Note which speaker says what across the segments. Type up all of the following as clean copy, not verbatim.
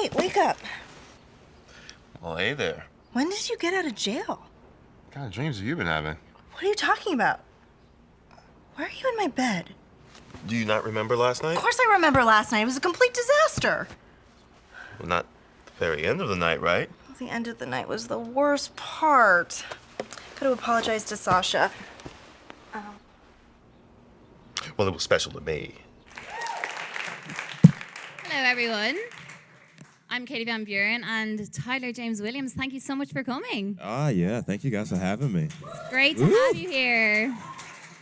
Speaker 1: Nate, wake up.
Speaker 2: Well, hey there.
Speaker 1: When did you get out of jail?
Speaker 2: What kind of dreams have you been having?
Speaker 1: What are you talking about? Why are you in my bed?
Speaker 2: Do you not remember last night?
Speaker 1: Of course I remember last night. It was a complete disaster.
Speaker 2: Well, not the very end of the night, right?
Speaker 1: The end of the night was the worst part. Gotta apologize to Sasha.
Speaker 2: Well, it was special to me.
Speaker 3: Hello, everyone. I'm Katie Van Buren and Tyler James Williams. Thank you so much for coming.
Speaker 4: Yeah. Thank you guys for having me.
Speaker 3: Great to have you here.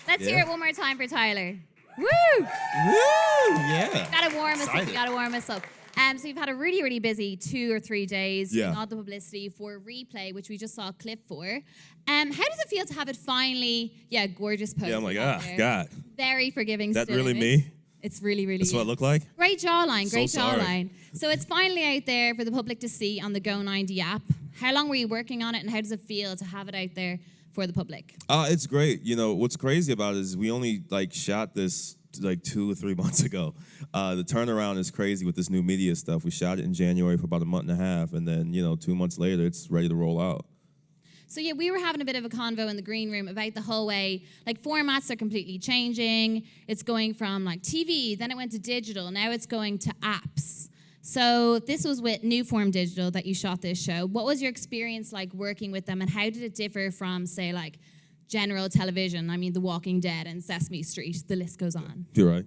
Speaker 3: Let's hear it one more time for Tyler. Woo!
Speaker 4: Woo! Yeah.
Speaker 3: Gotta warm us up. You gotta warm us up. So you've had a really, really busy 2 or 3 days.
Speaker 4: Yeah.
Speaker 3: Doing all the publicity for Replay, which we just saw a clip for. How does it feel to have it finally? Yeah, gorgeous post.
Speaker 4: Yeah, I'm like, God.
Speaker 3: Very forgiving.
Speaker 4: Is that
Speaker 3: still
Speaker 4: really
Speaker 3: image.
Speaker 4: me?
Speaker 3: It's really, really.
Speaker 4: That's what I look like?
Speaker 3: Great jawline, great
Speaker 4: So sorry.
Speaker 3: jawline. So it's finally out there for the public to see on the Go90 app. How long were you working on it, and how does it feel to have it out there for the public?
Speaker 4: It's great. You know, what's crazy about it is we only shot this 2 or 3 months ago. The turnaround is crazy with this new media stuff. We shot it in January for about a month and a half, and then 2 months later, it's ready to roll out.
Speaker 3: So yeah, we were having a bit of a convo in the green room about the whole way, formats are completely changing. It's going from TV, then it went to digital, now it's going to apps. So this was with New Form Digital that you shot this show. What was your experience like working with them, and how did it differ from, say, general television? I mean, The Walking Dead and Sesame Street, the list goes on.
Speaker 4: You're right.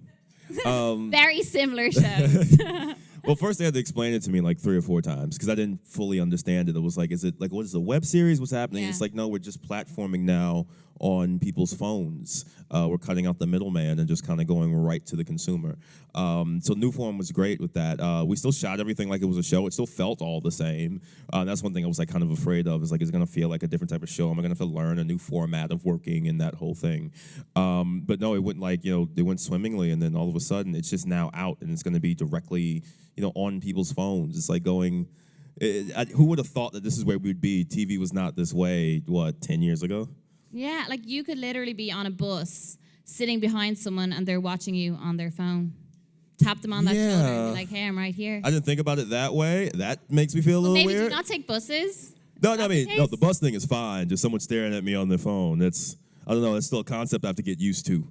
Speaker 3: Very similar shows.
Speaker 4: Well, first they had to explain it to me 3 or 4 times because I didn't fully understand it. It was is it what is a web series? What's happening?
Speaker 3: Yeah.
Speaker 4: It's no, we're just platforming now on people's phones. We're cutting out the middleman and just kind of going right to the consumer. So New Form was great with that. We still shot everything like it was a show. It still felt all the same. That's one thing I was kind of afraid of. Is it going to feel like a different type of show? Am I going to have to learn a new format of working and that whole thing? But no, it went it went swimmingly, and then all of a sudden it's just now out, and it's going to be directly on people's phones. It's going. Who would have thought that this is where we'd be? TV was not this way. 10 years ago?
Speaker 3: Yeah, you could literally be on a bus sitting behind someone and they're watching you on their phone. Tap them on that shoulder and be like, hey, I'm right here.
Speaker 4: I didn't think about it that way. That makes me feel a little
Speaker 3: maybe
Speaker 4: weird.
Speaker 3: do you not take buses?
Speaker 4: No, the bus thing is fine. Just someone staring at me on their phone. I don't know, it's still a concept I have to get used to.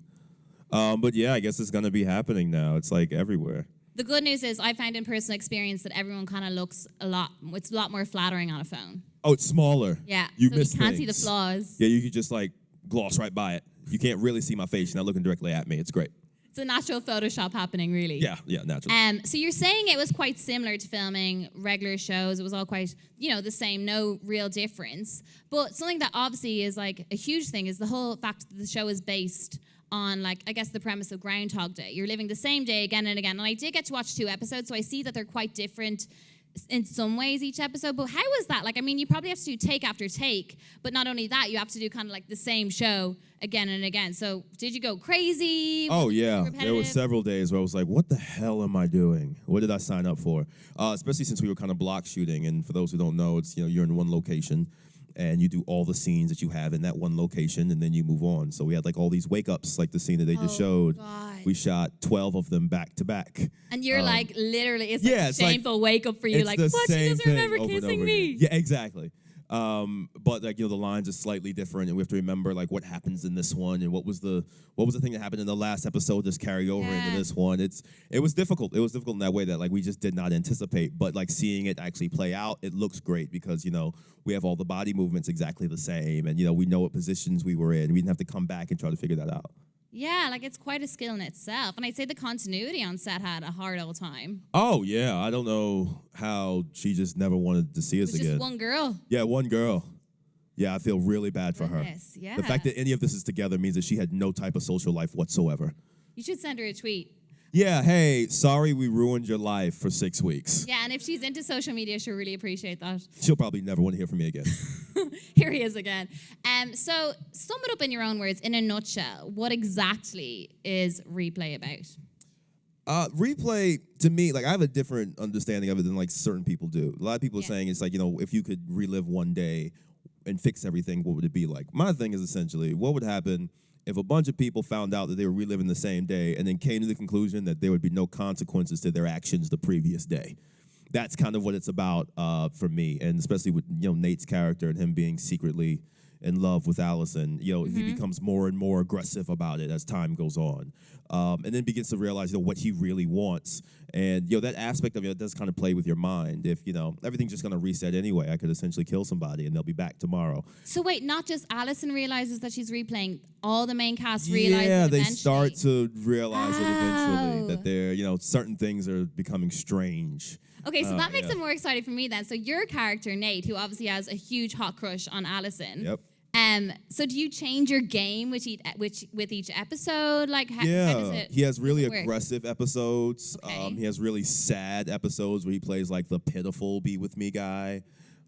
Speaker 4: But yeah, I guess it's going to be happening now. It's everywhere.
Speaker 3: The good news is I found in personal experience that everyone kind of looks it's a lot more flattering on a phone.
Speaker 4: Oh, it's smaller.
Speaker 3: Yeah,
Speaker 4: you
Speaker 3: can't see the flaws.
Speaker 4: Yeah, you could just gloss right by it. You can't really see my face. You're not looking directly at me. It's great.
Speaker 3: It's a natural Photoshop happening, really.
Speaker 4: Yeah, natural.
Speaker 3: So you're saying it was quite similar to filming regular shows. It was all quite, the same, no real difference. But something that obviously is a huge thing is the whole fact that the show is based on, I guess, the premise of Groundhog Day. You're living the same day again and again. And I did get to watch 2 episodes, so I see that they're quite different in some ways each episode. But how was that? You probably have to do take after take, but not only that, you have to do kind of the same show again and again. So did you go crazy?
Speaker 4: Oh, yeah. There were several days where I was what the hell am I doing? What did I sign up for? Especially since we were kind of block shooting. And for those who don't know, it's, you're in one location and you do all the scenes that you have in that one location, and then you move on. So we had all these wake-ups, the scene that they just showed.
Speaker 3: God.
Speaker 4: We shot 12 of them back to back.
Speaker 3: And you're literally, it's
Speaker 4: yeah,
Speaker 3: a shameful wake-up for you.
Speaker 4: What,
Speaker 3: she doesn't remember kissing me.
Speaker 4: Yeah, exactly. But the lines are slightly different, and we have to remember what happens in this one, and what was the thing that happened in the last episode just carried over into this one. It was difficult. It was difficult in that way that we just did not anticipate. But seeing it actually play out, it looks great because we have all the body movements exactly the same, and we know what positions we were in. We didn't have to come back and try to figure that out.
Speaker 3: Yeah, it's quite a skill in itself. And I'd say the continuity on set had a hard old time.
Speaker 4: Oh, yeah. I don't know how she just never wanted to see us again.
Speaker 3: Just one girl.
Speaker 4: Yeah, one girl. Yeah, I feel really bad for her.
Speaker 3: Yeah.
Speaker 4: The fact that any of this is together means that she had no type of social life whatsoever.
Speaker 3: You should send her a tweet.
Speaker 4: Yeah, hey, sorry we ruined your life for 6 weeks.
Speaker 3: Yeah, and if she's into social media, she'll really appreciate that.
Speaker 4: She'll probably never want to hear from me again.
Speaker 3: Here he is again. So sum it up in your own words, in a nutshell. What exactly is Replay about?
Speaker 4: Replay, to me, I have a different understanding of it than certain people do. A lot of people are saying it's if you could relive one day and fix everything, what would it be like? My thing is essentially, what would happen if a bunch of people found out that they were reliving the same day and then came to the conclusion that there would be no consequences to their actions the previous day? that's kind of what it's about for me, and especially with Nate's character and him being secretly in love with Allison. He becomes more and more aggressive about it as time goes on, and then begins to realize what he really wants. And that aspect of it does kind of play with your mind. If everything's just going to reset anyway, I could essentially kill somebody and they'll be back tomorrow.
Speaker 3: So wait, not just Allison realizes that she's replaying, all the main cast realizes
Speaker 4: Yeah, they
Speaker 3: eventually.
Speaker 4: start to realize it eventually
Speaker 3: Oh.
Speaker 4: that they're certain things are becoming strange.
Speaker 3: Okay, so that makes
Speaker 4: yeah.
Speaker 3: it more exciting for me then. So your character, Nate, who obviously has a huge hot crush on Allison.
Speaker 4: Yep.
Speaker 3: So do you change your game with each episode? Like, how does it?
Speaker 4: He has really
Speaker 3: work?
Speaker 4: aggressive episodes.
Speaker 3: Okay.
Speaker 4: He has really sad episodes where he plays like the pitiful "be with me" guy.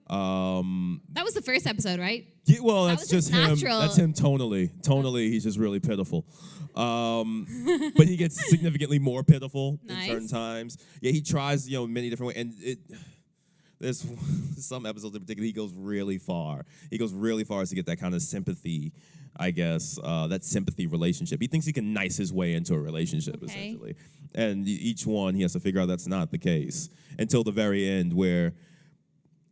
Speaker 3: That was the first episode, right?
Speaker 4: Yeah, well,
Speaker 3: That
Speaker 4: that's
Speaker 3: was
Speaker 4: just
Speaker 3: just
Speaker 4: him.
Speaker 3: natural.
Speaker 4: That's him tonally. Tonally, he's just really pitiful. But he gets significantly more pitiful
Speaker 3: Nice.
Speaker 4: in certain times. Yeah, he tries, many different ways, and there's some episodes in particular he goes really far. He goes really far to get that kind of sympathy, I guess, that sympathy relationship. He thinks he can nice his way into a relationship,
Speaker 3: Okay.
Speaker 4: essentially. And each one, he has to figure out that's not the case until the very end where,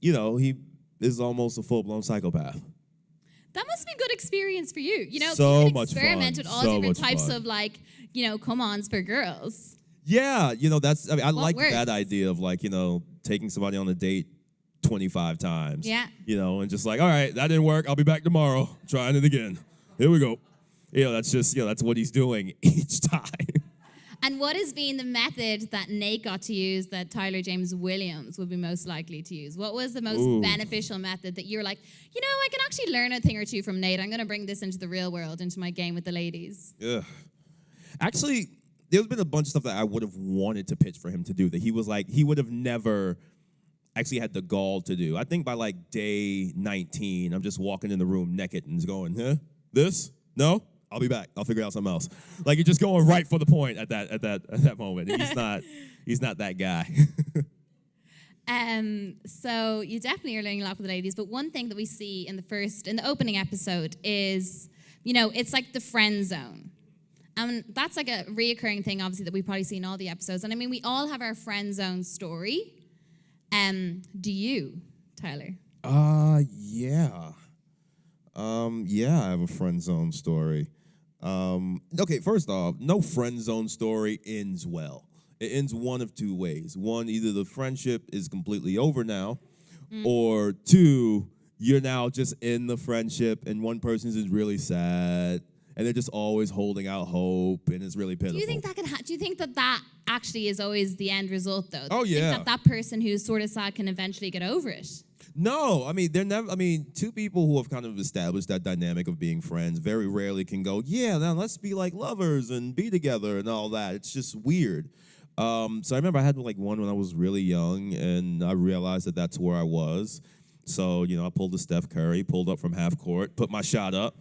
Speaker 4: he is almost a full-blown psychopath.
Speaker 3: That must be a good experience for you.
Speaker 4: So
Speaker 3: you can
Speaker 4: much
Speaker 3: experiment
Speaker 4: fun.
Speaker 3: with all
Speaker 4: So
Speaker 3: different
Speaker 4: much
Speaker 3: types
Speaker 4: fun.
Speaker 3: of come-ons for girls.
Speaker 4: Yeah, that's. I mean, I like
Speaker 3: works?
Speaker 4: that idea of taking somebody on a date 25 times.
Speaker 3: Yeah.
Speaker 4: And just like, all right, that didn't work. I'll be back tomorrow, trying it again. Here we go. That's just that's what he's doing each time.
Speaker 3: And what has been the method that Nate got to use that Tyler James Williams would be most likely to use? What was the most beneficial method that you're like, I can actually learn a thing or two from Nate. I'm going to bring this into the real world, into my game with the ladies.
Speaker 4: Ugh. Actually, there's been a bunch of stuff that I would have wanted to pitch for him to do that he would have never actually had the gall to do. I think by day 19, I'm just walking in the room naked and just going, huh? This? No? I'll be back. I'll figure out something else. You're just going right for the point at that moment. He's not that guy.
Speaker 3: So you definitely are learning a lot with the ladies. But one thing that we see in the opening episode is, it's like the friend zone. And that's like a reoccurring thing, obviously, that we probably see in all the episodes. And I mean, we all have our friend zone story. Do you, Tyler?
Speaker 4: Yeah. Yeah, I have a friend zone story. Okay, first off, no friend zone story ends well. It ends one of two ways. One, either the friendship is completely over now, or two, you're now just in the friendship and one person is really sad and they're just always holding out hope and it's really pitiful.
Speaker 3: Do you think that do you think that actually is always the end result, though?
Speaker 4: Oh,
Speaker 3: Do you
Speaker 4: yeah.
Speaker 3: think that person who's sort of sad can eventually get over it?
Speaker 4: No, I mean, they're never. I mean, two people who have kind of established that dynamic of being friends very rarely can go, yeah, now let's be like lovers and be together and all that. It's just weird. So I remember I had one when I was really young, and I realized that that's where I was. So I pulled the Steph Curry, pulled up from half court, put my shot up.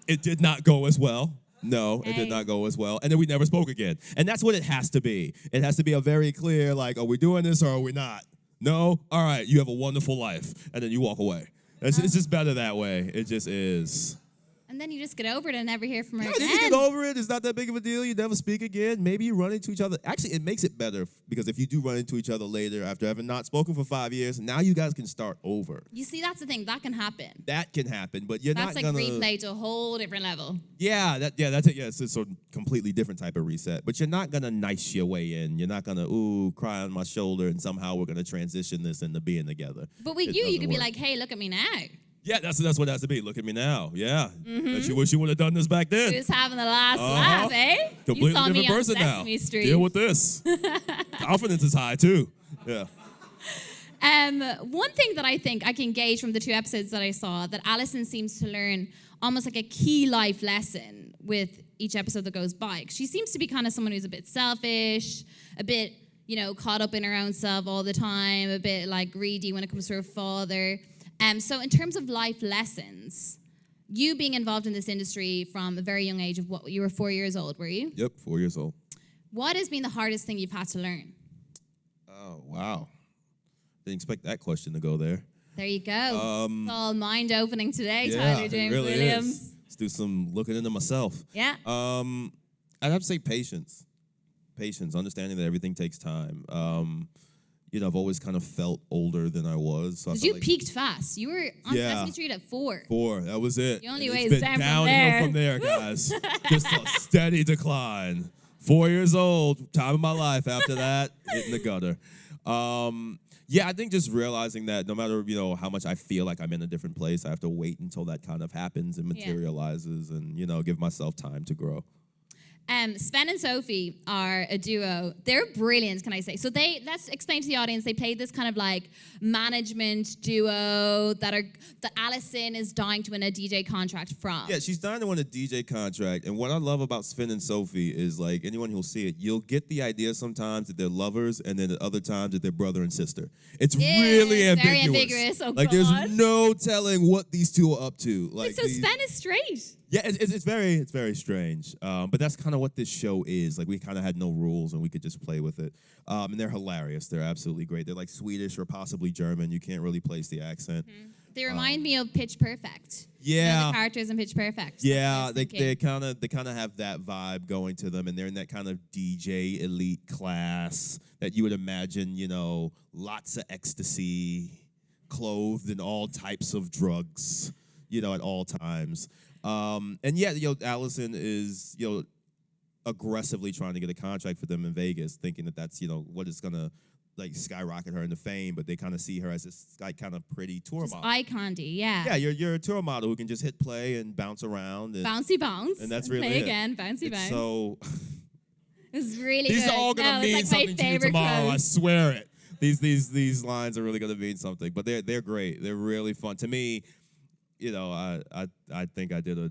Speaker 4: It did not go as well. No, it did not go as well. And then we never spoke again. And that's what it has to be. It has to be a very clear, are we doing this or are we not? No? All right, you have a wonderful life. And then you walk away. It's just better that way. It just is.
Speaker 3: And then you just get over it and never hear from her
Speaker 4: Yeah,
Speaker 3: again.
Speaker 4: you get over it. It's not that big of a deal. You never speak again. Maybe you run into each other. Actually, it makes it better because if you do run into each other later after having not spoken for 5 years, now you guys can start over.
Speaker 3: You see, that's the thing. That can happen.
Speaker 4: That can happen, but you're
Speaker 3: That's
Speaker 4: not
Speaker 3: like
Speaker 4: gonna
Speaker 3: replay to a whole different level.
Speaker 4: that's it. Yeah, it's a completely different type of reset. But you're not gonna nice your way in. You're not gonna cry on my shoulder and somehow we're gonna transition this into being together.
Speaker 3: But with
Speaker 4: It
Speaker 3: you
Speaker 4: doesn't
Speaker 3: could be
Speaker 4: work.
Speaker 3: like, hey, look at me now.
Speaker 4: Yeah, that's what it has to be. Look at me now. Yeah. Don't you wish you would have done this back then?
Speaker 3: Who's having the last laugh, eh?
Speaker 4: Completely
Speaker 3: You saw
Speaker 4: different
Speaker 3: me on
Speaker 4: person now.
Speaker 3: Sesame Street.
Speaker 4: Deal with this. Confidence is high too. Yeah.
Speaker 3: One thing that I think I can gauge from the 2 episodes that I saw, that Allison seems to learn almost like a key life lesson with each episode that goes by. She seems to be kind of someone who's a bit selfish, a bit, caught up in her own self all the time, a bit greedy when it comes to her father. So in terms of life lessons, you being involved in this industry from a very young age of you were 4 years old, were you?
Speaker 4: Yep, 4 years old.
Speaker 3: What has been the hardest thing you've had to learn?
Speaker 4: Oh, wow. Didn't expect that question to go there.
Speaker 3: There you go. It's all mind-opening today,
Speaker 4: Yeah,
Speaker 3: Tyler
Speaker 4: it
Speaker 3: James
Speaker 4: really
Speaker 3: Williams.
Speaker 4: is. Let's do some looking into myself.
Speaker 3: Yeah.
Speaker 4: I'd have to say patience. Patience, understanding that everything takes time. I've always kind of felt older than I was. So I
Speaker 3: Because
Speaker 4: felt
Speaker 3: you
Speaker 4: like
Speaker 3: peaked fast. You were on
Speaker 4: Yeah.
Speaker 3: Sesame Street at 4.
Speaker 4: 4, that was it.
Speaker 3: The only
Speaker 4: And
Speaker 3: way
Speaker 4: it's
Speaker 3: is
Speaker 4: been
Speaker 3: down from
Speaker 4: downhill
Speaker 3: there.
Speaker 4: from there, guys. Just a steady decline. 4 years old, time of my life. After that, hitting the gutter. Yeah, I think just realizing that no matter, how much I feel like I'm in a different place, I have to wait until that kind of happens and materializes and, give myself time to grow.
Speaker 3: Sven and Sophie are a duo. They're brilliant, can I say? So let's explain to the audience, they played this kind of like management duo that Allison is dying to win a DJ contract from.
Speaker 4: Yeah, she's dying to win a DJ contract. And what I love about Sven and Sophie is, like, anyone who'll see it, you'll get the idea sometimes that they're lovers and then at other times that they're brother and sister. It's really ambiguous.
Speaker 3: Very ambiguous. Oh,
Speaker 4: like,
Speaker 3: God.
Speaker 4: there's no telling what these two are up to. Like,
Speaker 3: So Sven is straight.
Speaker 4: Yeah, it's very strange. But that's kind of what this show is. Like, we kind of had no rules and we could just play with it. And they're hilarious. They're absolutely great. They're like Swedish or possibly German. You can't really place the accent.
Speaker 3: Mm-hmm. They remind me of Pitch Perfect.
Speaker 4: Yeah.
Speaker 3: The characters in Pitch Perfect.
Speaker 4: Yeah, they kind of have that vibe going to them, and they're in that kind of DJ elite class that you would imagine, lots of ecstasy, clothed in all types of drugs, at all times. And yeah, Allison is, aggressively trying to get a contract for them in Vegas, thinking that that's, what is gonna like skyrocket her into fame, but they kind of see her as this like kind of pretty tour
Speaker 3: Just
Speaker 4: model.
Speaker 3: eye candy, yeah.
Speaker 4: Yeah, you're a tour model who can just hit play and bounce around. And,
Speaker 3: Bouncy bounce.
Speaker 4: and that's really
Speaker 3: play
Speaker 4: it.
Speaker 3: again, bouncy
Speaker 4: It's
Speaker 3: bounce.
Speaker 4: so
Speaker 3: It's really
Speaker 4: these
Speaker 3: good.
Speaker 4: are all gonna mean
Speaker 3: it's like
Speaker 4: something
Speaker 3: my
Speaker 4: to you
Speaker 3: favorite
Speaker 4: tomorrow.
Speaker 3: quote.
Speaker 4: I swear it. These lines are really gonna mean something. But they're great. They're really fun. To me, I think I did a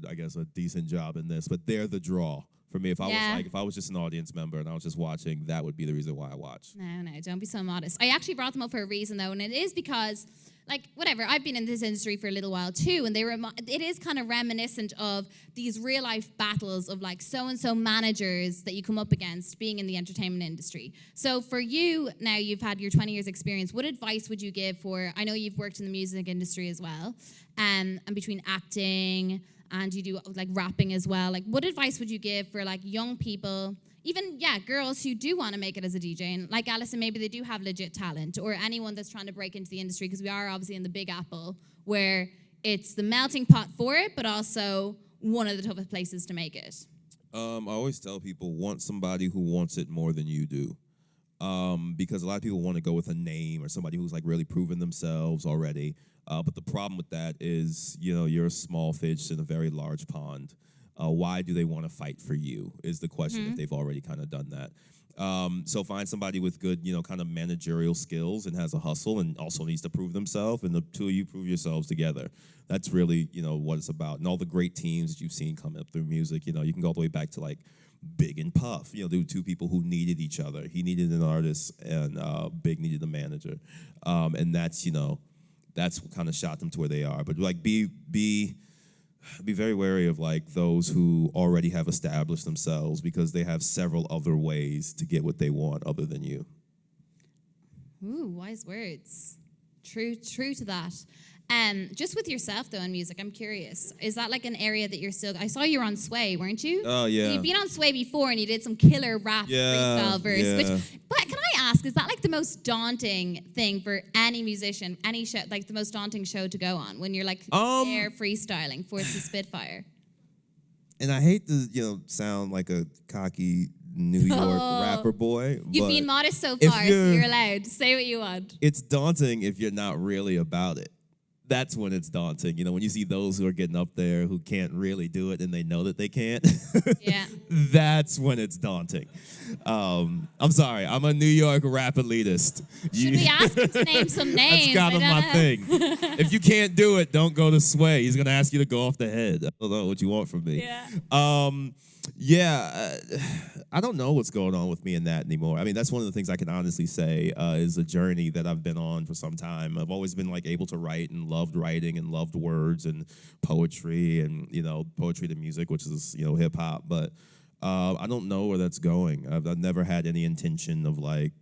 Speaker 4: decent job in this, but they're the draw for me. If I was just an audience member and I was just watching, that would be the reason why I watch.
Speaker 3: No, don't be so modest. I actually brought them up for a reason though, and it is because, like, whatever, I've been in this industry for a little while too, and it is kind of reminiscent of these real life battles of like so-and-so managers that you come up against being in the entertainment industry. So for you, now you've had your 20 years experience, what advice would you give for, I know you've worked in the music industry as well, and between acting and you do like rapping as well, like what advice would you give for like young people, even, girls who do want to make it as a DJ, and like Allison, maybe they do have legit talent, or anyone that's trying to break into the industry, because we are obviously in the Big Apple, where it's the melting pot for it, but also one of the toughest places to make it.
Speaker 4: I always tell people, want somebody who wants it more than you do. Because a lot of people want to go with a name or somebody who's like really proven themselves already. But the problem with that is, you're a small fish in a very large pond. Why do they want to fight for you is the question, if they've already kind of done that. So find somebody with good, kind of managerial skills and has a hustle and also needs to prove themselves, and the two of you prove yourselves together. That's really, what it's about. And all the great teams that you've seen come up through music, you can go all the way back to like Big and Puff. There were two people who needed each other. He needed an artist and Big needed a manager. And that's, that's what kind of shot them to where they are. But like be very wary of like those who already have established themselves, because they have several other ways to get what they want other than you.
Speaker 3: Ooh, wise words. True to that. Just with yourself though in music, I'm curious. Is that like an area that you're still? I saw you were on Sway, weren't you?
Speaker 4: Oh yeah.
Speaker 3: And you've been on Sway before, and you did some killer rap freestyle verse.
Speaker 4: Yeah.
Speaker 3: But can I ask, is that like the most daunting thing for any musician, any show, like the most daunting show to go on when you're like there freestyling for the Spitfire?
Speaker 4: And I hate to sound like a cocky New York rapper boy.
Speaker 3: You've been modest so far, so you're allowed. Say what you want.
Speaker 4: It's daunting if you're not really about it. That's when it's daunting. When you see those who are getting up there who can't really do it and they know that they can't.
Speaker 3: Yeah.
Speaker 4: That's when it's daunting. I'm sorry. I'm a New York rap elitist.
Speaker 3: Should we ask him to name some names?
Speaker 4: That's kind of my thing. If you can't do it, don't go to Sway. He's going to ask you to go off the head. I don't know what you want from me.
Speaker 3: Yeah.
Speaker 4: I don't know what's going on with me in that anymore. I mean, that's one of the things I can honestly say is a journey that I've been on for some time. I've always been like able to write and loved writing and loved words and poetry and, poetry to music, which is, hip hop. But I don't know where that's going. I've never had any intention of like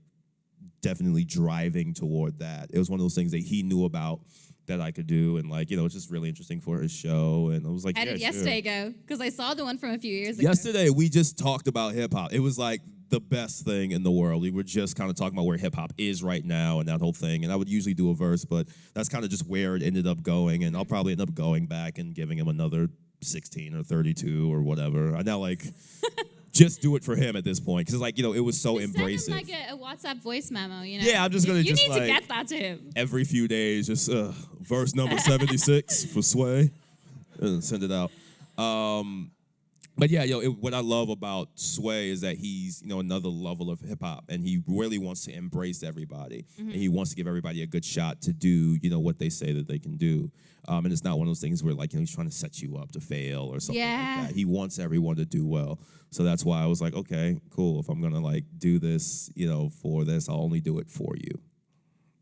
Speaker 4: definitely driving toward that. It was one of those things that he knew about that I could do, and like, it's just really interesting for his show, and I was like,
Speaker 3: How did yesterday go? Because I saw the one from a few years ago.
Speaker 4: Yesterday, we just talked about hip-hop. It was like the best thing in the world. We were just kind of talking about where hip hop is right now and that whole thing. And I would usually do a verse, but that's kind of just where it ended up going. And I'll probably end up going back and giving him another 16 or 32 or whatever. I now like just do it for him at this point because like it was so embracive.
Speaker 3: Send him like a WhatsApp voice memo.
Speaker 4: Yeah, I'm just gonna
Speaker 3: you
Speaker 4: just
Speaker 3: need
Speaker 4: like
Speaker 3: to get that to him
Speaker 4: every few days. Just verse number 76 for Sway, and send it out. But yeah, what I love about Sway is that he's, another level of hip hop, and he really wants to embrace everybody, and he wants to give everybody a good shot to do, what they say that they can do. And it's not one of those things where like, he's trying to set you up to fail or something like that. He wants everyone to do well. So that's why I was like, okay, cool. If I'm gonna like do this, for this, I'll only do it for you.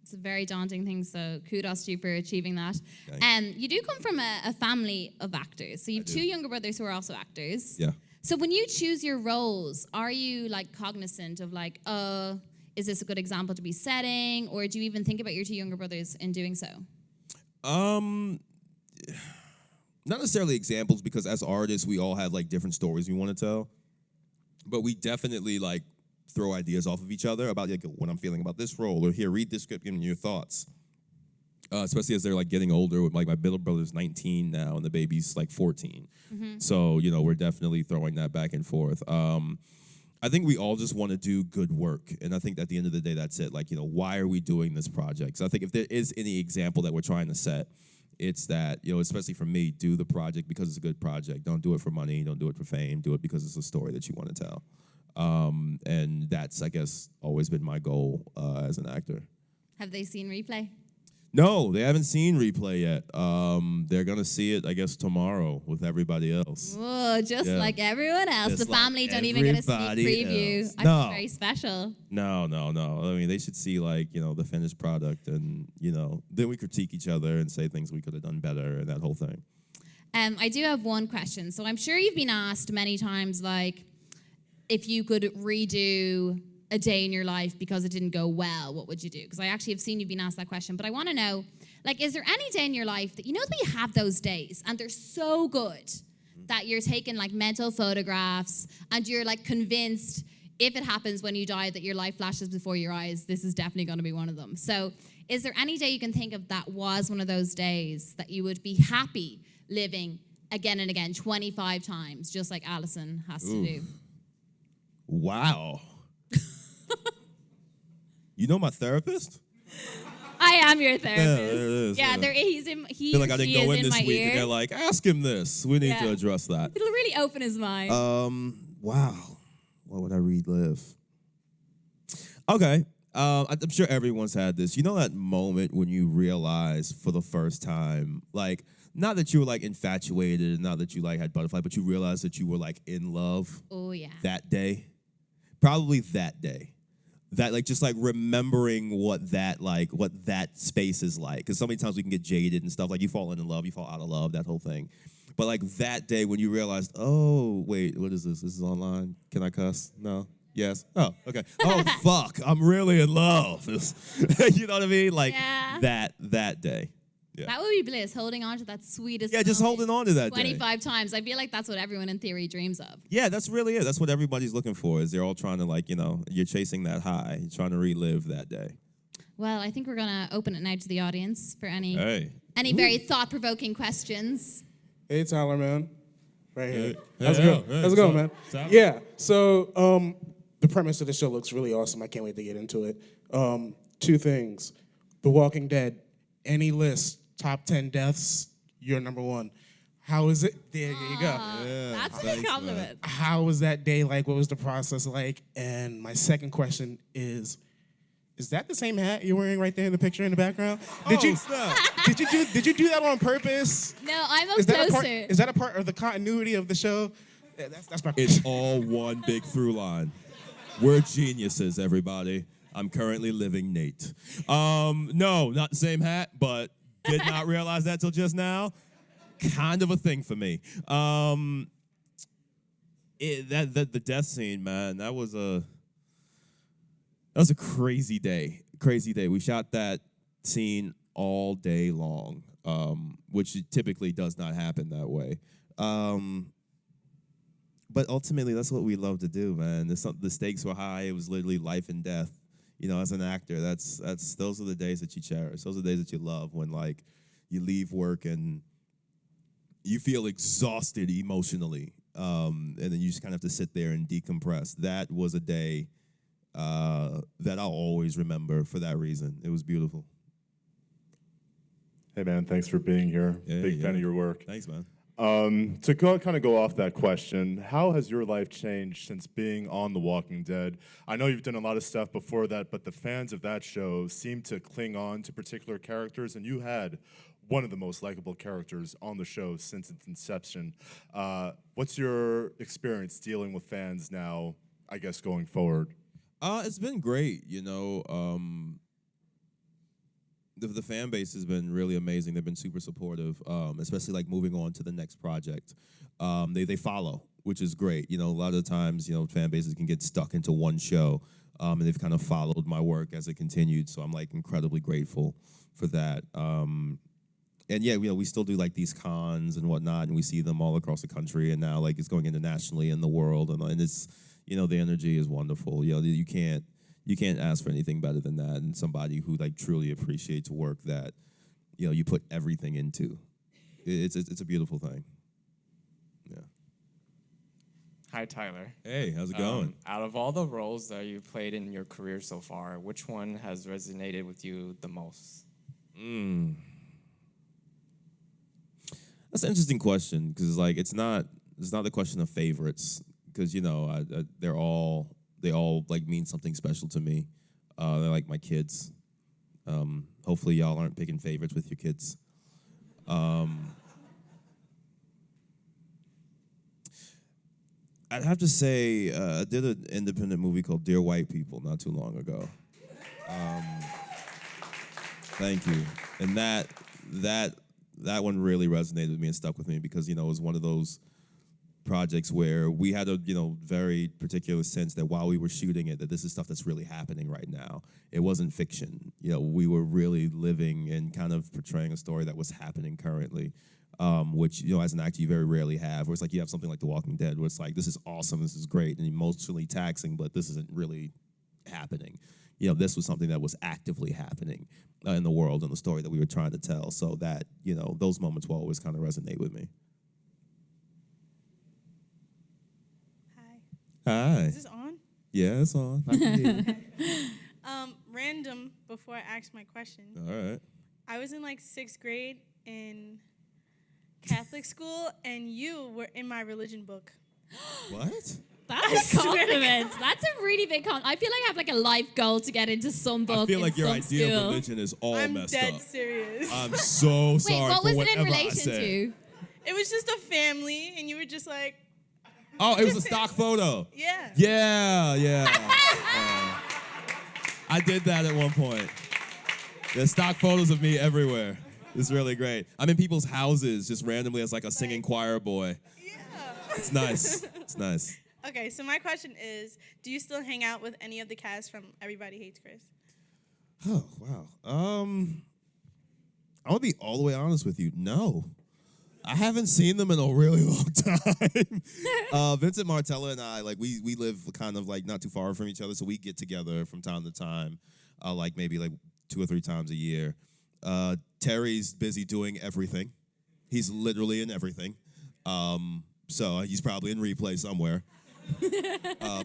Speaker 3: It's a very daunting thing, so kudos to you for achieving that.
Speaker 4: Thanks.
Speaker 3: You do come from a family of actors. So you have two younger brothers who are also actors.
Speaker 4: Yeah.
Speaker 3: So when you choose your roles, are you like cognizant of like, is this a good example to be setting? Or do you even think about your two younger brothers in doing so?
Speaker 4: Not necessarily examples, because as artists, we all have like different stories we want to tell. But we definitely like throw ideas off of each other about like what I'm feeling about this role, or here, read this script, give me your thoughts. Especially as they're like getting older. Like my middle brother's 19 now, and the baby's like 14. So we're definitely throwing that back and forth. I think we all just want to do good work, and I think at the end of the day, that's it. Like why are we doing this project? So I think if there is any example that we're trying to set, it's that, especially for me, do the project because it's a good project. Don't do it for money. Don't do it for fame. Do it because it's a story that you want to tell. And that's, I guess, always been my goal as an actor.
Speaker 3: Have they seen Replay?
Speaker 4: No, they haven't seen Replay yet. They're going to see it, I guess, tomorrow with everybody else.
Speaker 3: Whoa, just like everyone else.
Speaker 4: Just
Speaker 3: the family don't even get a sneak preview.
Speaker 4: else.
Speaker 3: I
Speaker 4: No.
Speaker 3: feel very special.
Speaker 4: No. I mean, they should see, like, the finished product, and, then we critique each other and say things we could have done better and that whole thing.
Speaker 3: I do have one question. So I'm sure you've been asked many times, like, if you could redo a day in your life because it didn't go well, what would you do? Because I actually have seen you've been asked that question, but I want to know, like, is there any day in your life that, that you have those days and they're so good that you're taking like mental photographs and you're like convinced if it happens when you die that your life flashes before your eyes, this is definitely going to be one of them. So is there any day you can think of that was one of those days that you would be happy living again and again 25 times, just like Alison has to do?
Speaker 4: Wow. You know my therapist?
Speaker 3: I am your therapist.
Speaker 4: Yeah, there it is.
Speaker 3: Yeah,
Speaker 4: Yeah.
Speaker 3: he's in.
Speaker 4: I feel like I didn't go in this week,
Speaker 3: ear.
Speaker 4: and they're like, ask him this. We need to address that.
Speaker 3: It'll really open his mind.
Speaker 4: Wow. What would I relive? Okay. I'm sure everyone's had this. You know that moment when you realize for the first time, like, not that you were like infatuated, not that you like had butterfly, but you realized that you were like in love.
Speaker 3: Oh yeah.
Speaker 4: That day. Probably that day. That like just like remembering what that space is like. Because so many times we can get jaded and stuff. Like you fall in love, you fall out of love, that whole thing. But like that day when you realized, oh, wait, what is this? This is online. Can I cuss? No? Yes? Oh, okay. Oh, fuck. I'm really in love. You know what I mean? Like that day. Yeah.
Speaker 3: That would be bliss, holding on to that sweetest
Speaker 4: Yeah, just
Speaker 3: moment
Speaker 4: holding on to that
Speaker 3: 25 times. I feel like that's what everyone in theory dreams of.
Speaker 4: Yeah, that's really it. That's what everybody's looking for, is they're all trying to, like, you're chasing that high. You're trying to relive that day.
Speaker 3: Well, I think we're going to open it now to the audience for any very thought-provoking questions.
Speaker 5: Hey, Tyler, man. Right here.
Speaker 4: Hey,
Speaker 5: How's it going?
Speaker 4: hey,
Speaker 5: How's it going, man?
Speaker 4: Tyler.
Speaker 5: Yeah, so the premise of the show looks really awesome. I can't wait to get into it. Two things. The Walking Dead, any list, top 10 deaths, you're number one. How is it? There you go.
Speaker 3: That's a good compliment.
Speaker 5: How was that day like? What was the process like? And my second question is that the same hat you're wearing right there in the picture in the background? Did you do that on purpose?
Speaker 3: No, I'm up
Speaker 5: Is
Speaker 3: closer.
Speaker 5: that a part of the continuity of the show? Yeah, that's my question.
Speaker 4: It's all one big through line. We're geniuses, everybody. I'm currently living Nate. No, not the same hat, but did not realize that till just now. Kind of a thing for me. The death scene, man, that was a crazy day. Crazy day. We shot that scene all day long, which typically does not happen that way. But ultimately, that's what we love to do, man. The stakes were high. It was literally life and death. You know, as an actor, those are the days that you cherish. Those are the days that you love when, like, you leave work and you feel exhausted emotionally, and then you just kind of have to sit there and decompress. That was a day that I'll always remember for that reason. It was beautiful.
Speaker 6: Hey, man, thanks for being here.
Speaker 4: Yeah,
Speaker 6: Big fan of your work.
Speaker 4: Thanks, man.
Speaker 6: To go off that question, how has your life changed since being on The Walking Dead? I know you've done a lot of stuff before that, but the fans of that show seem to cling on to particular characters, and you had one of the most likable characters on the show since its inception. What's your experience dealing with fans now, I guess, going forward?
Speaker 4: It's been great, you know. The fan base has been really amazing. They've been super supportive, especially like moving on to the next project. They follow, which is great. You know, a lot of times, you know, fan bases can get stuck into one show, and they've kind of followed my work as it continued. So I'm like incredibly grateful for that. And yeah, you know, we still do like these cons and whatnot, and we see them all across the country. And now like it's going internationally in the world, and it's, you know, the energy is wonderful. You know, you can't ask for anything better than that, and somebody who like truly appreciates work that, you know, you put everything into. It's a beautiful thing. Yeah.
Speaker 7: Hi, Tyler.
Speaker 4: Hey, how's it going?
Speaker 7: Out of all the roles that you played in your career so far, which one has resonated with you the most?
Speaker 4: That's an interesting question, because like it's not the question of favorites, because you know they all like mean something special to me. They're like my kids. Hopefully y'all aren't picking favorites with your kids. I'd have to say I did an independent movie called Dear White People not too long ago. Thank you. And that one really resonated with me and stuck with me, because, you know, it was one of those projects where we had a, you know, very particular sense that while we were shooting it, that this is stuff that's really happening right now. It wasn't fiction. You know, we were really living and kind of portraying a story that was happening currently, which, you know, as an actor, you very rarely have, where it's like you have something like The Walking Dead, where it's like, this is awesome, this is great, and emotionally taxing, but this isn't really happening. You know, this was something that was actively happening in the world and the story that we were trying to tell. So that, you know, those moments will always kind of resonate with me. Hi.
Speaker 8: Is this on?
Speaker 4: Yeah, it's on. I can hear you.
Speaker 8: Random before I ask my question.
Speaker 4: All right.
Speaker 8: I was in like 6th grade in Catholic school, and you were in my religion book.
Speaker 4: What?
Speaker 3: That's a compliment. That's a really big compliment. I feel like I have like a life goal to get into some book.
Speaker 4: I feel like
Speaker 3: in
Speaker 4: your
Speaker 3: some
Speaker 4: idea
Speaker 3: school.
Speaker 4: of religion is all
Speaker 8: I'm
Speaker 4: messed
Speaker 8: dead
Speaker 4: up.
Speaker 8: serious.
Speaker 4: I'm so sorry
Speaker 3: Wait, what
Speaker 4: for
Speaker 3: was it
Speaker 4: whatever
Speaker 3: in
Speaker 4: I
Speaker 3: relation
Speaker 4: said.
Speaker 3: to?
Speaker 8: It was just a family, and you were just like,
Speaker 4: Oh, it was a stock photo.
Speaker 8: yeah.
Speaker 4: Yeah. I did that at one point. There's stock photos of me everywhere. It's really great. I'm in people's houses just randomly as like a singing choir boy.
Speaker 8: Yeah.
Speaker 4: It's nice. It's nice.
Speaker 8: Okay, so my question is, do you still hang out with any of the cast from Everybody Hates Chris?
Speaker 4: Oh, wow. I'm gonna be all the way honest with you. No. I haven't seen them in a really long time. Vincent Martella and I, like, we live kind of like not too far from each other, so we get together from time to time, like maybe like 2 or 3 times a year. Terry's busy doing everything. He's literally in everything. So he's probably in replay somewhere.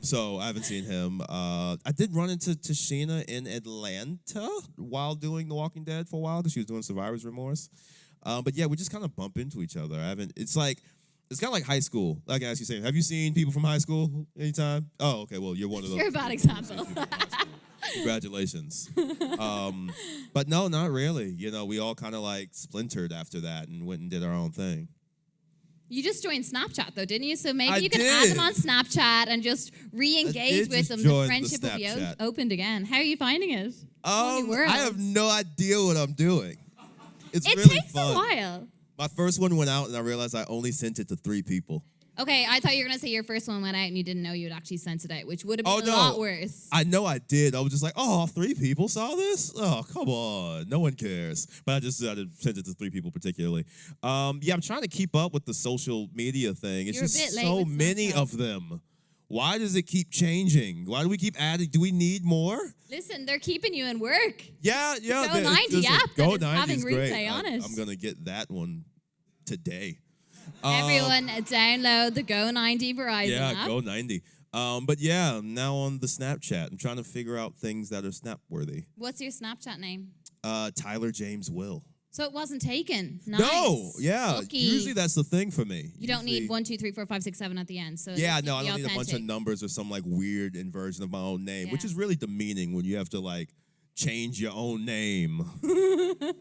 Speaker 4: So I haven't seen him. I did run into Tashina in Atlanta while doing The Walking Dead for a while, because she was doing Survivor's Remorse. But yeah, we just kind of bump into each other. It's kind of like high school. Like I asked you saying, have you seen people from high school anytime? Oh, okay, well, you're one of those.
Speaker 3: You're a bad example.
Speaker 4: Congratulations. But no, not really. You know, we all kind of like splintered after that and went and did our own thing.
Speaker 3: You just joined Snapchat though, didn't you? So maybe
Speaker 4: I
Speaker 3: you can
Speaker 4: did.
Speaker 3: add them on Snapchat and just re-engage
Speaker 4: did
Speaker 3: with
Speaker 4: just
Speaker 3: them.
Speaker 4: join
Speaker 3: The
Speaker 4: the
Speaker 3: friendship will be
Speaker 4: Snapchat.
Speaker 3: opened again. How are you finding it? World.
Speaker 4: I have no idea what I'm doing. It's
Speaker 3: It
Speaker 4: really
Speaker 3: takes
Speaker 4: fun.
Speaker 3: a while.
Speaker 4: My first one went out and I realized I only sent it to 3 people.
Speaker 3: Okay, I thought you were gonna say your first one went out and you didn't know you'd actually sent it out, which would have been
Speaker 4: Oh,
Speaker 3: a lot
Speaker 4: no.
Speaker 3: worse.
Speaker 4: I know I did. I was just like, oh, 3 people saw this? Oh, come on. No one cares. But I just sent it to 3 people particularly. Yeah, I'm trying to keep up with the social media thing. It's
Speaker 3: You're a
Speaker 4: just
Speaker 3: bit late
Speaker 4: so
Speaker 3: with
Speaker 4: many
Speaker 3: Snapchat.
Speaker 4: of them. Why does it keep changing? Why do we keep adding? Do we need more?
Speaker 3: Listen, they're keeping you in work.
Speaker 4: Yeah.
Speaker 3: Go 90
Speaker 4: listen,
Speaker 3: app
Speaker 4: Go
Speaker 3: that is
Speaker 4: 90
Speaker 3: having
Speaker 4: is great.
Speaker 3: replay on it.
Speaker 4: I'm going to get that one today.
Speaker 3: Everyone, download the Go 90 Verizon
Speaker 4: Yeah,
Speaker 3: app.
Speaker 4: go 90. But yeah, I'm now on the Snapchat. I'm trying to figure out things that are snap-worthy.
Speaker 3: What's your Snapchat name?
Speaker 4: Tyler James Will.
Speaker 3: So it wasn't taken. Nice.
Speaker 4: No, yeah.
Speaker 3: Lucky.
Speaker 4: Usually that's the thing for me.
Speaker 3: You don't need 1, 2, 3, 4, 5, 6, 7 at the end. So
Speaker 4: Yeah,
Speaker 3: it's
Speaker 4: no, I
Speaker 3: the
Speaker 4: don't need a bunch of
Speaker 3: authentic.
Speaker 4: numbers or some like weird inversion of my own name, which
Speaker 3: Yeah.
Speaker 4: is really demeaning when you have to like change your own name.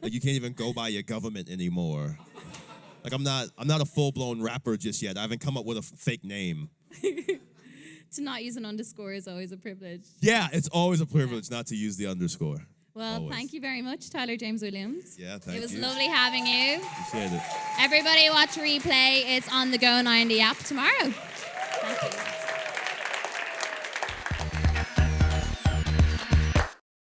Speaker 4: Like you can't even go by your government anymore. Like I'm not a full-blown rapper just yet. I haven't come up with a fake name.
Speaker 3: To not use an underscore is always a privilege.
Speaker 4: Yeah, it's always a privilege not to use the underscore.
Speaker 3: Well,
Speaker 4: Always.
Speaker 3: thank you very much, Tyler James Williams.
Speaker 4: Yeah, thank
Speaker 3: It was
Speaker 4: you.
Speaker 3: lovely having you.
Speaker 4: Appreciate it.
Speaker 3: Everybody watch replay. It's on the Go 90 app tomorrow. Thank you.